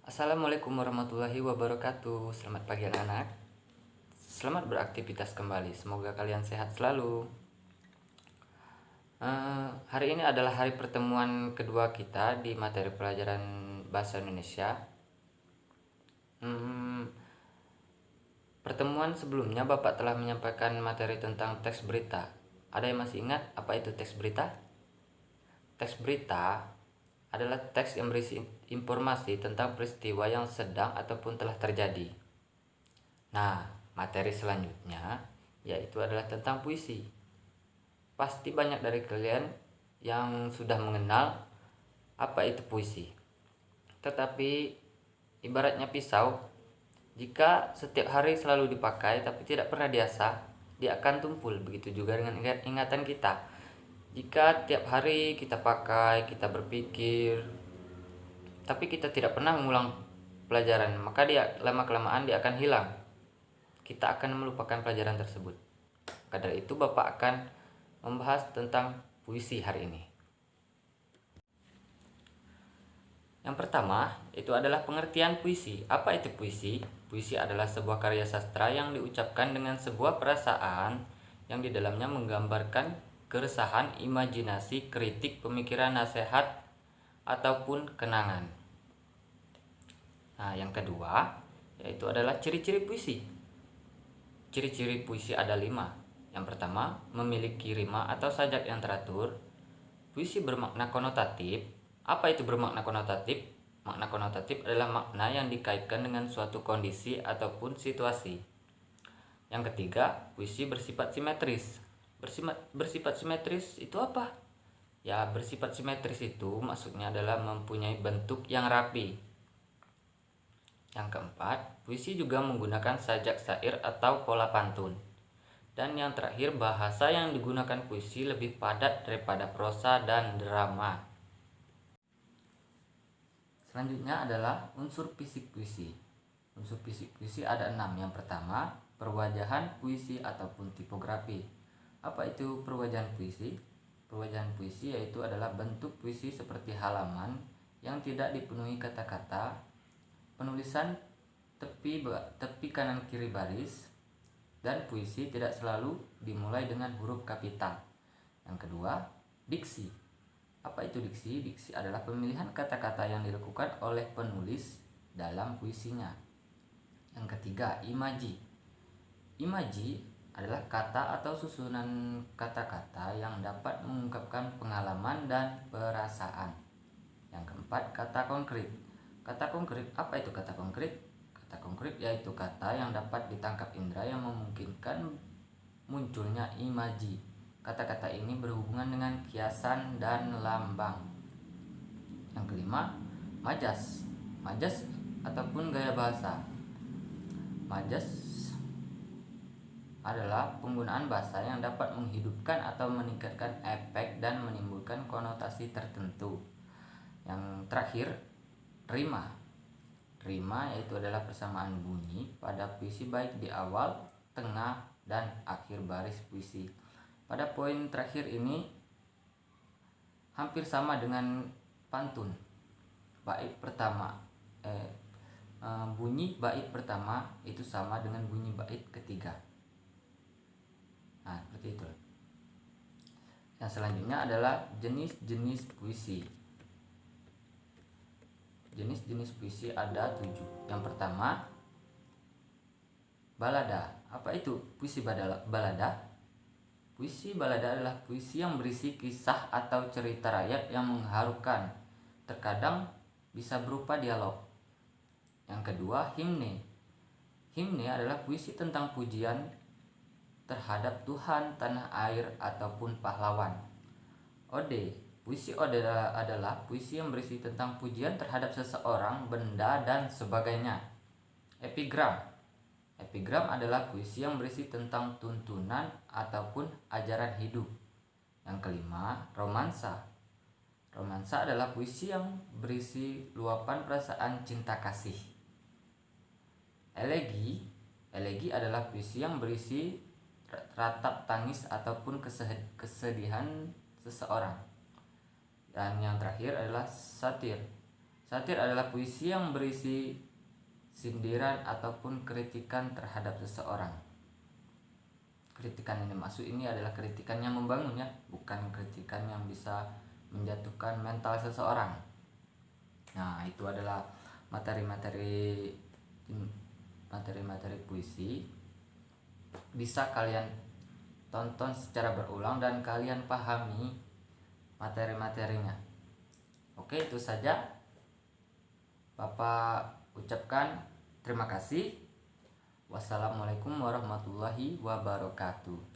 Assalamualaikum warahmatullahi wabarakatuh. Selamat pagi anak-anak. Selamat beraktivitas kembali. Semoga kalian sehat selalu. Hari ini adalah hari pertemuan kedua kita di materi pelajaran Bahasa Indonesia. Pertemuan sebelumnya Bapak telah menyampaikan materi tentang teks berita. Ada yang masih ingat apa itu teks berita? Teks berita adalah teks yang berisi informasi tentang peristiwa yang sedang ataupun telah terjadi. Nah, materi selanjutnya yaitu adalah tentang puisi. Pasti banyak dari kalian yang sudah mengenal apa itu puisi. Tetapi ibaratnya pisau, jika setiap hari selalu dipakai tapi tidak pernah diasah, dia akan tumpul. Begitu juga dengan ingatan kita. Jika tiap hari kita pakai, kita berpikir, tapi kita tidak pernah mengulang pelajaran, maka dia lama-kelamaan dia akan hilang. Kita akan melupakan pelajaran tersebut. Maka dari itu Bapak akan membahas tentang puisi hari ini. Yang pertama, itu adalah pengertian puisi. Apa itu puisi? Puisi adalah sebuah karya sastra yang diucapkan dengan sebuah perasaan yang di dalamnya menggambarkan keresahan, imajinasi, kritik, pemikiran, nasihat, ataupun kenangan. Nah, yang kedua, yaitu adalah ciri-ciri puisi. Ciri-ciri puisi ada 5. Yang pertama, memiliki rima atau sajak yang teratur. Puisi bermakna konotatif. Apa itu bermakna konotatif? Makna konotatif adalah makna yang dikaitkan dengan suatu kondisi ataupun situasi. Yang ketiga, puisi bersifat simetris. Bersifat simetris itu apa? Ya, bersifat simetris itu maksudnya adalah mempunyai bentuk yang rapi. Yang keempat, puisi juga menggunakan sajak syair atau pola pantun. Dan yang terakhir, bahasa yang digunakan puisi lebih padat daripada prosa dan drama. Selanjutnya adalah unsur fisik puisi. Unsur fisik puisi ada 6. Yang pertama, perwajahan puisi ataupun tipografi. Apa itu perwajahan puisi? Perwajahan puisi yaitu adalah bentuk puisi seperti halaman yang tidak dipenuhi kata-kata, penulisan tepi kanan kiri baris, dan puisi tidak selalu dimulai dengan huruf kapital. Yang kedua, diksi. Apa itu diksi? Diksi adalah pemilihan kata-kata yang dilakukan oleh penulis dalam puisinya. Yang ketiga, imaji. Imaji adalah kata atau susunan kata-kata yang dapat mengungkapkan pengalaman dan perasaan. Yang keempat, kata konkret. Kata konkret, apa itu kata konkret? Kata konkret yaitu kata yang dapat ditangkap indera yang memungkinkan munculnya imaji. Kata-kata ini berhubungan dengan kiasan dan lambang. Yang kelima, majas. Majas ataupun gaya bahasa. Majas adalah penggunaan bahasa yang dapat menghidupkan atau meningkatkan efek dan menimbulkan konotasi tertentu. Yang terakhir, rima. Rima yaitu adalah persamaan bunyi pada puisi baik di awal, tengah, dan akhir baris puisi. Pada poin terakhir ini hampir sama dengan pantun. Bait pertama bunyi bait pertama itu sama dengan bunyi bait ketiga. Nah, seperti itu. Yang selanjutnya adalah jenis-jenis puisi. Jenis-jenis puisi ada 7. Yang pertama, balada. Apa itu puisi balada? Puisi balada adalah puisi yang berisi kisah atau cerita rakyat yang mengharukan. Terkadang bisa berupa dialog. Yang kedua, himne. Himne adalah puisi tentang pujian terhadap Tuhan, tanah air, ataupun pahlawan. Ode. Puisi ode adalah puisi yang berisi tentang pujian terhadap seseorang, benda, dan sebagainya. Epigram. Epigram adalah puisi yang berisi tentang tuntunan ataupun ajaran hidup. Yang kelima, romansa. Romansa adalah puisi yang berisi luapan perasaan cinta kasih. Elegi. Elegi adalah puisi yang berisi ratap tangis ataupun kesedihan seseorang. Dan yang terakhir adalah satir. Satir adalah puisi yang berisi sindiran ataupun kritikan terhadap seseorang. Kritikan yang dimaksud ini adalah kritikan yang membangun ya, bukan kritikan yang bisa menjatuhkan mental seseorang. Nah, itu adalah materi-materi puisi. Bisa kalian tonton secara berulang dan kalian pahami materi-materinya. Oke, itu saja. Bapak ucapkan terima kasih. Wassalamualaikum warahmatullahi wabarakatuh.